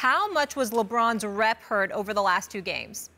How much was LeBron's rep hurt over the last 2 games?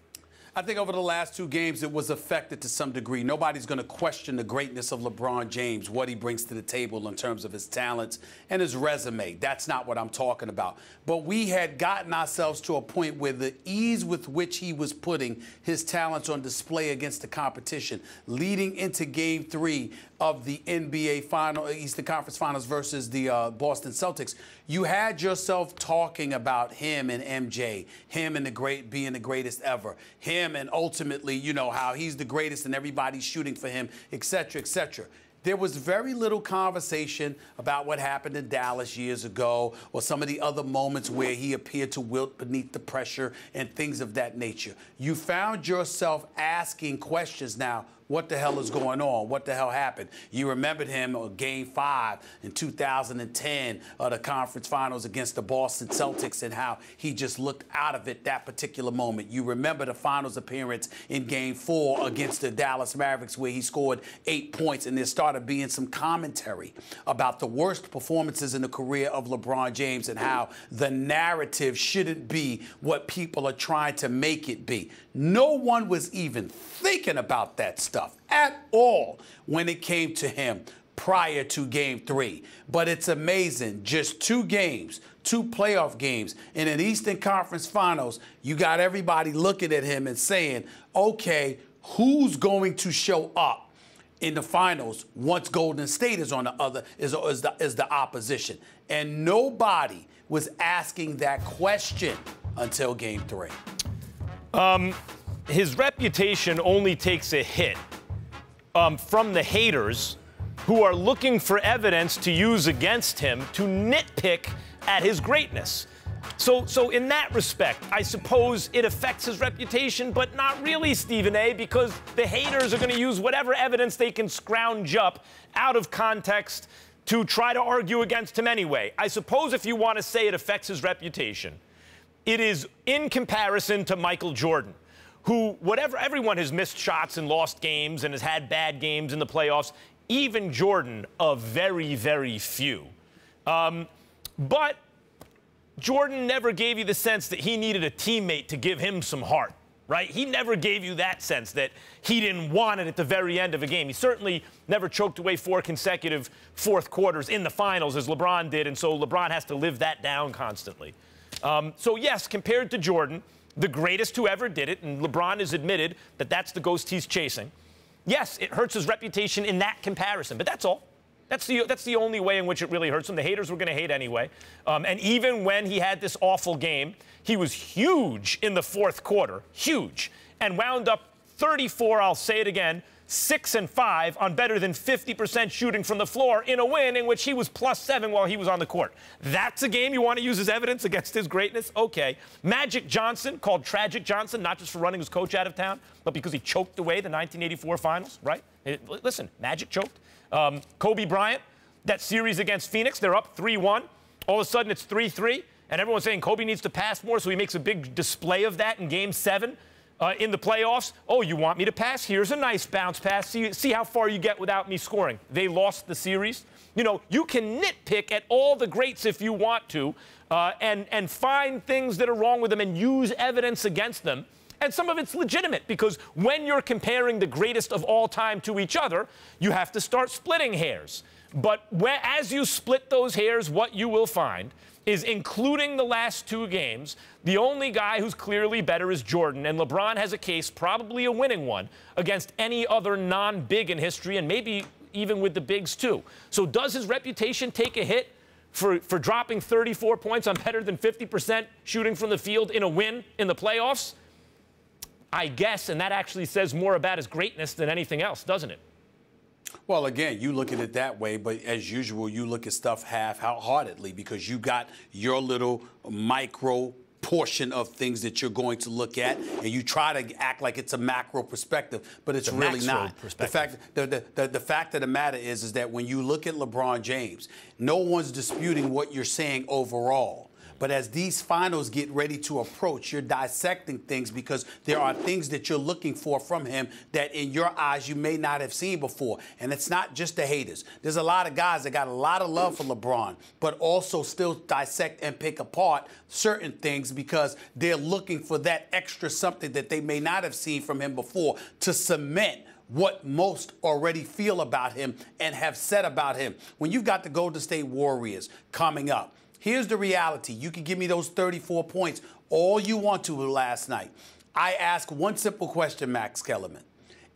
I think over the last 2 games, it was affected to some degree. Nobody's going to question the greatness of LeBron James, what he brings to the table in terms of his talents and his resume. That's not what I'm talking about. But we had gotten ourselves to a point where the ease with which he was putting his talents on display against the competition, leading into Game 3 of the NBA Eastern Conference Finals versus the Boston Celtics, you had yourself talking about him and MJ, him and being the greatest ever, him and ultimately, you know, how he's the greatest and everybody's shooting for him, et cetera, et cetera. There was very little conversation about what happened in Dallas years ago or some of the other moments where he appeared to wilt beneath the pressure and things of that nature. You found yourself asking questions now. What the hell is going on? What the hell happened? You remembered him on Game 5 in 2010 of the conference finals against the Boston Celtics and how he just looked out of it that particular moment. You remember the finals appearance in Game 4 against the Dallas Mavericks where he scored 8 points, and there started being some commentary about the worst performances in the career of LeBron James and how the narrative shouldn't be what people are trying to make it be. No one was even thinking about that stuff at all when it came to him prior to Game 3. But it's amazing, just 2 games, 2 playoff games in an Eastern Conference Finals, you got everybody looking at him and saying, okay, who's going to show up in the finals once Golden State is on the other is the opposition? And nobody was asking that question until Game 3. His reputation only takes a hit from the haters who are looking for evidence to use against him to nitpick at his greatness. So in that respect, I suppose it affects his reputation, but not really, Stephen A., because the haters are going to use whatever evidence they can scrounge up out of context to try to argue against him anyway. I suppose if you want to say it affects his reputation, it is in comparison to Michael Jordan, who, everyone has missed shots and lost games and has had bad games in the playoffs. Even Jordan, a very, very few. But Jordan never gave you the sense that he needed a teammate to give him some heart, right? He never gave you that sense that he didn't want it at the very end of a game. He certainly never choked away 4 consecutive fourth quarters in the finals as LeBron did, and so LeBron has to live that down constantly. So, yes, compared to Jordan, the greatest who ever did it, and LeBron has admitted that that's the ghost he's chasing. Yes, it hurts his reputation in that comparison, but that's all. That's the only way in which it really hurts him. The haters were going to hate anyway. And even when he had this awful game, he was huge in the fourth quarter, huge, and wound up 34, I'll say it again, 6 and 5 on better than 50% shooting from the floor in a win in which he was +7 while he was on the court. That's a game you want to use as evidence against his greatness? Okay. Magic Johnson, called Tragic Johnson, not just for running his coach out of town, but because he choked away the 1984 finals, right? Listen, Magic choked. Kobe Bryant, that series against Phoenix, they're up 3-1. All of a sudden it's 3-3, and everyone's saying Kobe needs to pass more, so he makes a big display of that in Game 7. In the playoffs, oh, you want me to pass? Here's a nice bounce pass. See how far you get without me scoring. They lost the series. You know, you can nitpick at all the greats if you want to and find things that are wrong with them and use evidence against them. And some of it's legitimate because when you're comparing the greatest of all time to each other, you have to start splitting hairs. But as you split those hairs, what you will find is, including the last 2 games, the only guy who's clearly better is Jordan, and LeBron has a case, probably a winning one, against any other non-big in history, and maybe even with the bigs too. So does his reputation take a hit for dropping 34 points on better than 50% shooting from the field in a win in the playoffs? I guess, and that actually says more about his greatness than anything else, doesn't it? Well, again, you look at it that way, but as usual, you look at stuff half-heartedly because you got your little micro portion of things that you're going to look at, and you try to act like it's a macro perspective, but it's really not. The fact of the matter is that when you look at LeBron James, no one's disputing what you're saying overall. But as these finals get ready to approach, you're dissecting things because there are things that you're looking for from him that in your eyes you may not have seen before. And it's not just the haters. There's a lot of guys that got a lot of love for LeBron, but also still dissect and pick apart certain things because they're looking for that extra something that they may not have seen from him before to cement what most already feel about him and have said about him. When you've got the Golden State Warriors coming up, here's the reality. You can give me those 34 points all you want to last night. I ask one simple question, Max Kellerman.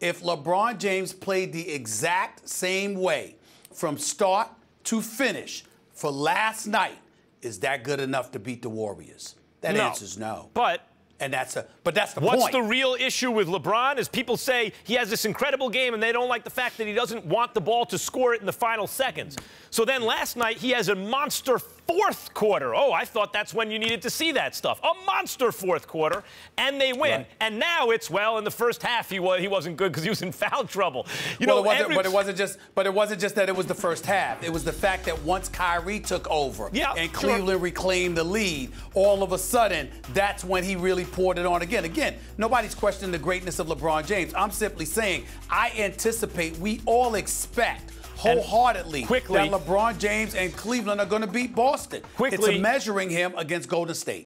If LeBron James played the exact same way from start to finish for last night, is that good enough to beat the Warriors? That answer's no. But that's the point. What's the real issue with LeBron is people say he has this incredible game and they don't like the fact that he doesn't want the ball to score it in the final seconds. So then last night he has a monster fourth quarter. Oh, I thought that's when you needed to see that stuff. A monster fourth quarter, and they win. Right. And now it's, well, in the first half he wasn't good because he was in foul trouble. But it wasn't just that it was the first half. It was the fact that once Kyrie took over and Cleveland reclaimed the lead, all of a sudden that's when he really poured it on again. Again, nobody's questioning the greatness of LeBron James. I'm simply saying I anticipate, we all expect wholeheartedly that LeBron James and Cleveland are going to beat Boston. It's a measuring him against Golden State.